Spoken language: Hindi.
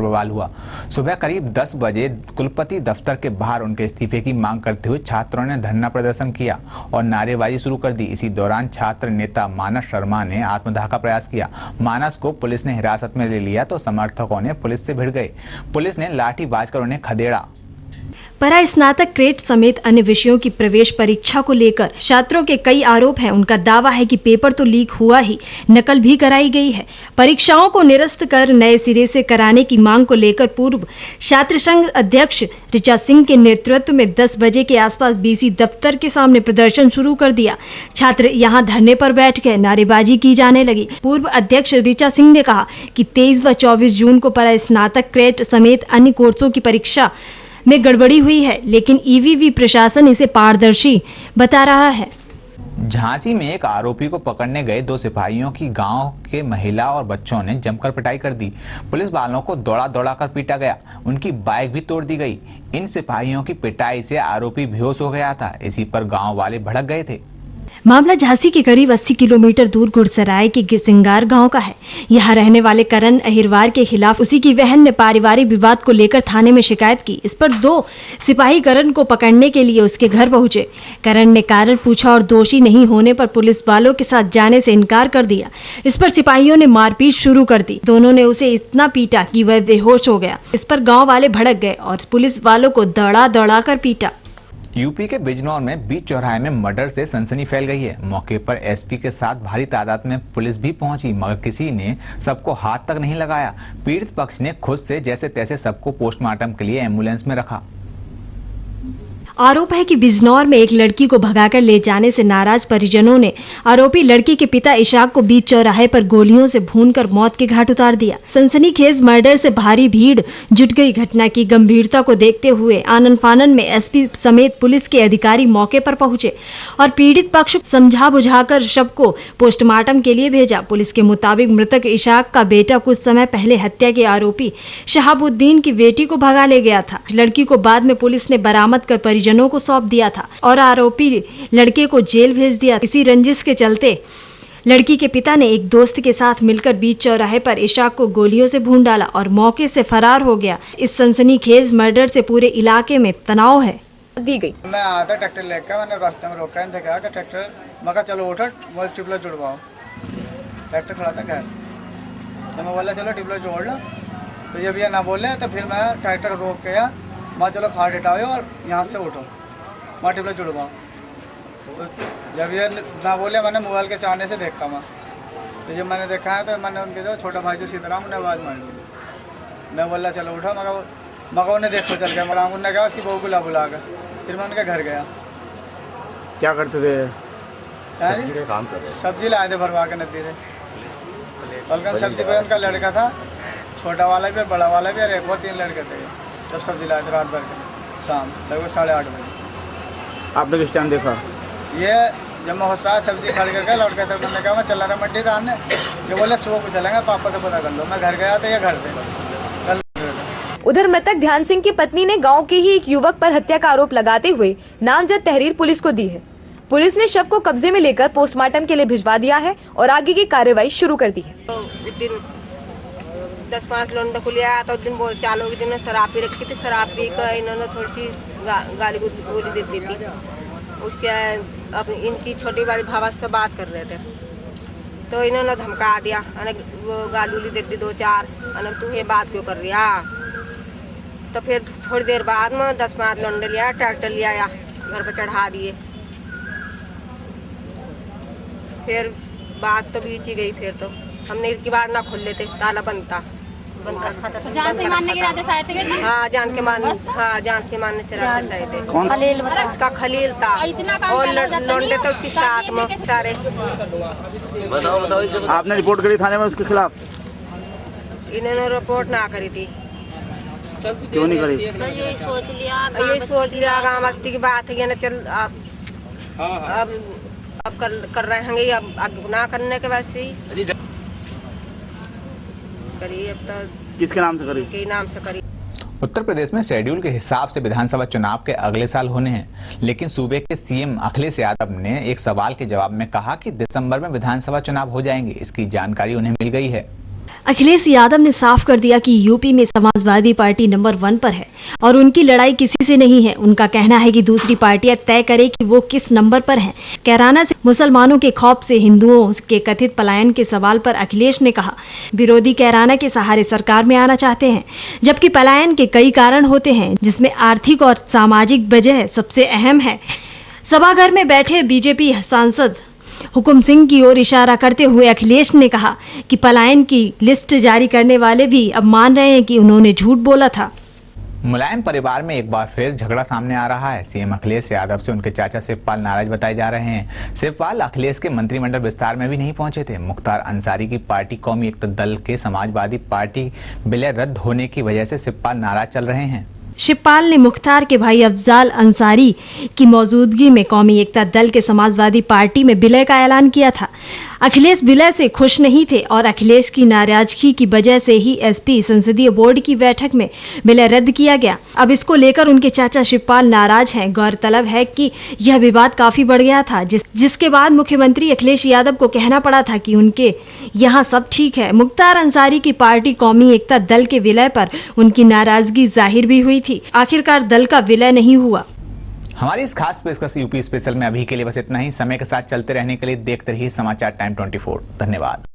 बवाल हुआ। सुबह करीब 10 बजे कुलपति दफ्तर के बाहर उनके इस्तीफे की मांग करते हुए छात्रों ने धरना प्रदर्शन किया और नारेबाजी शुरू कर दी। इसी दौरान छात्र नेता मानस शर्मा ने आत्मदाह का प्रयास किया। मानस को पुलिस ने हिरासत में ले लिया तो समर्थकों ने पुलिस से भिड़ गए। पुलिस ने लाठीबाज कर उन्हें खदेड़ा। परा स्नातक क्रेट समेत अन्य विषयों की प्रवेश परीक्षा को लेकर छात्रों के कई आरोप हैं। उनका दावा है कि पेपर तो लीक हुआ ही, नकल भी कराई गई है। परीक्षाओं को निरस्त कर नए सिरे से कराने की मांग को लेकर पूर्व छात्र संघ अध्यक्ष ऋचा सिंह के नेतृत्व में 10 बजे के आसपास बीसी दफ्तर के सामने प्रदर्शन शुरू कर दिया। छात्र यहां धरने पर बैठ गए, नारेबाजी की जाने लगी। पूर्व अध्यक्ष ऋचा सिंह ने कहा कि 23 व 24 जून को परा स्नातक क्रेट समेत अन्य कोर्सों की परीक्षा में गड़बड़ी हुई है, लेकिन ईवीवी प्रशासन इसे पारदर्शी बता रहा है। झांसी में एक आरोपी को पकड़ने गए 2 सिपाहियों की गांव के महिला और बच्चों ने जमकर पिटाई कर दी। पुलिस वालों को दौड़ा दौड़ा कर पीटा गया, उनकी बाइक भी तोड़ दी गई। इन सिपाहियों की पिटाई से आरोपी बेहोश हो गया था। इसी पर गांव वाले भड़क गए थे। मामला झांसी के करीब 80 किलोमीटर दूर गुड़सराय के गिरसिंगार गांव का है। यहाँ रहने वाले करण अहिरवार के खिलाफ उसी की बहन ने पारिवारिक विवाद को लेकर थाने में शिकायत की। इस पर 2 सिपाही करण को पकड़ने के लिए उसके घर पहुंचे। करण ने कारण पूछा और दोषी नहीं होने पर पुलिस वालों के साथ जाने से इनकार कर दिया। इस पर सिपाहियों ने मारपीट शुरू कर दी। दोनों ने उसे इतना पीटा कि वह बेहोश हो गया। इस पर गाँव वाले भड़क गए और पुलिस वालों को दौड़ा दौड़ा कर पीटा। यूपी के बिजनौर में बीच चौराहे में मर्डर से सनसनी फैल गई है। मौके पर एसपी के साथ भारी तादाद में पुलिस भी पहुंची, मगर किसी ने सबको हाथ तक नहीं लगाया। पीड़ित पक्ष ने खुद से जैसे तैसे सबको पोस्टमार्टम के लिए एम्बुलेंस में रखा। आरोप है कि बिजनौर में एक लड़की को भगाकर ले जाने से नाराज परिजनों ने आरोपी लड़की के पिता इशाक को बीच चौराहे पर गोलियों से भूनकर मौत के घाट उतार दिया। सनसनीखेज मर्डर से भारी भीड़ जुट गई। घटना की गंभीरता को देखते हुए आनन फानन में एसपी समेत पुलिस के अधिकारी मौके पर पहुंचे और पीड़ित पक्ष समझा बुझाकर शव को पोस्टमार्टम के लिए भेजा। पुलिस के मुताबिक मृतक इशाक का बेटा कुछ समय पहले हत्या के आरोपी शहाबुद्दीन की बेटी को भगा ले गया था। लड़की को बाद में पुलिस ने बरामद कर परिजनों को सौंप दिया था और आरोपी लड़के को जेल भेज दिया। इसी रंजिश के चलते लड़की के पिता ने एक दोस्त के साथ मिलकर बीच चौराहे पर इशाक को गोलियों से भून डाला और मौके से फरार हो गया। इस सनसनीखेज मर्डर से पूरे इलाके में तनाव है। दी गई। मैं आया था ट्रैक्टर लेकर, मैंने रास्ते में रोका था, कहा कि ट्रैक्टर, मैं कहा चलो उठो वो टिपलर जुड़वाओ। ट्रैक्टर खड़ा था खैर, तो मैं बोला चलो टिपलर जोड़ लो। तो जब ये ना बोले तो फिर मैं ट्रैक्टर रोक के मैं चलो खाट हटाओ और यहाँ से उठो, मैं टिपलर जुड़वाओ। तो जब ये ना बोले मैंने मोबाइल के चाहने से देखा मैं, तो जब मैंने देखा है तो मैंने उनके जो छोटा भाई जो सीताराम उन्हें आवाज़ मार दी। मैं बोला चलो उठो, मगर उन्हें देखो चल गया। मगर उन्होंने कहा उसकी बहू को बुला कर फिर मैं उनके घर गया। क्या करते थे? काम करते, सब्जी लाए थे भरवा के नदी से। बल्कि सब्जी पे उनका लड़का था, छोटा वाला भी और बड़ा वाला भी, और एक और 3 लड़के थे। जब सब्जी लाए थे रात भर के, शाम लगभग 8:30 बजे। आपने किस टाइम देखा? ये जब मैं साथ सब्जी खड़ी करके लौट गया था, उन्होंने कहा मैं चल रहा था मंडी रामने। ये बोले सुबह को चलेंगे, पापा से पता कर लो। मैं घर गया तो ये घर थे। उधर मृतक ध्यान सिंह की पत्नी ने गांव के ही एक युवक पर हत्या का आरोप लगाते हुए नामजद तहरीर पुलिस को दी है। पुलिस ने शव को कब्जे में लेकर पोस्टमार्टम के लिए भिजवा दिया है और आगे की कार्रवाई शुरू कर दी है। 10-5 लोग को लिया तो दिन बोल चालू के दिन शराब पी रखी थी। शराब पी कर इन्होंने थोड़ी सी गाली गोली दे दी थी। उसके अपनी इनकी छोटी वाली भावा से बात कर रहे थे तो इन्होंने धमका दिया, वो गाली उली दे दी 2-4, तू ये बात क्यों कर रही है। तो फिर थोड़ी देर बाद में 10-5 लौंडे लिया, ट्रैक्टर ले आया, घर पर चढ़ा दिए। फिर बात तो बीच ही गई। फिर तो हमने किवाड़ ना खोल लेते, ताला बंद था। जान से मारने के इरादे से आए थे? हाँ, जान से मारने से इरादे से आए थे। कौन? खलील उसका खलील था और लौंडे थे उसके साथ में सारे। आपने रिपोर्ट करी थाने में उसके खिलाफ? इन्होंने रिपोर्ट ना करी थी। क्यों नहीं करी? यही सोच लिया गाँव मस्ती की बात है ना, चल अब कर रहे होंगे, अब आगे ना करने के बाद से करी। अब तो किसके नाम से करी? के नाम से करी। उत्तर प्रदेश में शेड्यूल के हिसाब से विधानसभा चुनाव के अगले साल होने हैं, लेकिन सूबे के सीएम अखिलेश यादव ने एक सवाल के जवाब में कहा कि दिसंबर में विधानसभा चुनाव हो जाएंगे। इसकी जानकारी उन्हें मिल गई है। अखिलेश यादव ने साफ कर दिया कि यूपी में समाजवादी पार्टी नंबर 1 पर है और उनकी लड़ाई किसी से नहीं है। उनका कहना है कि दूसरी पार्टियां तय करें कि वो किस नंबर पर हैं। कैराना से मुसलमानों के खौफ से हिंदुओं के कथित पलायन के सवाल पर अखिलेश ने कहा, विरोधी कैराना के सहारे सरकार में आना चाहते हैं, जबकि पलायन के कई कारण होते हैं, जिसमें आर्थिक और सामाजिक वजह सबसे अहम है। सभागार में बैठे बीजेपी सांसद हुकुम सिंह की ओर इशारा करते हुए अखिलेश ने कहा कि पलायन की लिस्ट जारी करने वाले भी अब मान रहे हैं कि उन्होंने झूठ बोला था। मुलायम परिवार में एक बार फिर झगड़ा सामने आ रहा है। सीएम अखिलेश यादव से उनके चाचा शिवपाल नाराज बताए जा रहे हैं। शिवपाल अखिलेश के मंत्रिमंडल विस्तार में भी नहीं पहुंचे थे। मुख्तार अंसारी की पार्टी कौमी एकता दल के समाजवादी पार्टी विलय रद्द होने की वजह से शिवपाल नाराज चल रहे हैं। शिवपाल ने मुख्तार के भाई अफजाल अंसारी की मौजूदगी में कौमी एकता दल के समाजवादी पार्टी में विलय का ऐलान किया था। अखिलेश विलय से खुश नहीं थे और अखिलेश की नाराजगी की वजह से ही एसपी संसदीय बोर्ड की बैठक में विलय रद्द किया गया। अब इसको लेकर उनके चाचा शिवपाल नाराज हैं। गौरतलब है कि यह विवाद काफी बढ़ गया था, जिसके बाद मुख्यमंत्री अखिलेश यादव को कहना पड़ा था कि उनके यहाँ सब ठीक है। मुख्तार अंसारी की पार्टी कौमी एकता दल के विलय पर उनकी नाराजगी जाहिर भी हुई थी। आखिरकार दल का विलय नहीं हुआ। हमारी इस खास पेशकश यूपी स्पेशल में अभी के लिए बस इतना ही। समय के साथ चलते रहने के लिए देखते रहिए समाचार टाइम 24। धन्यवाद।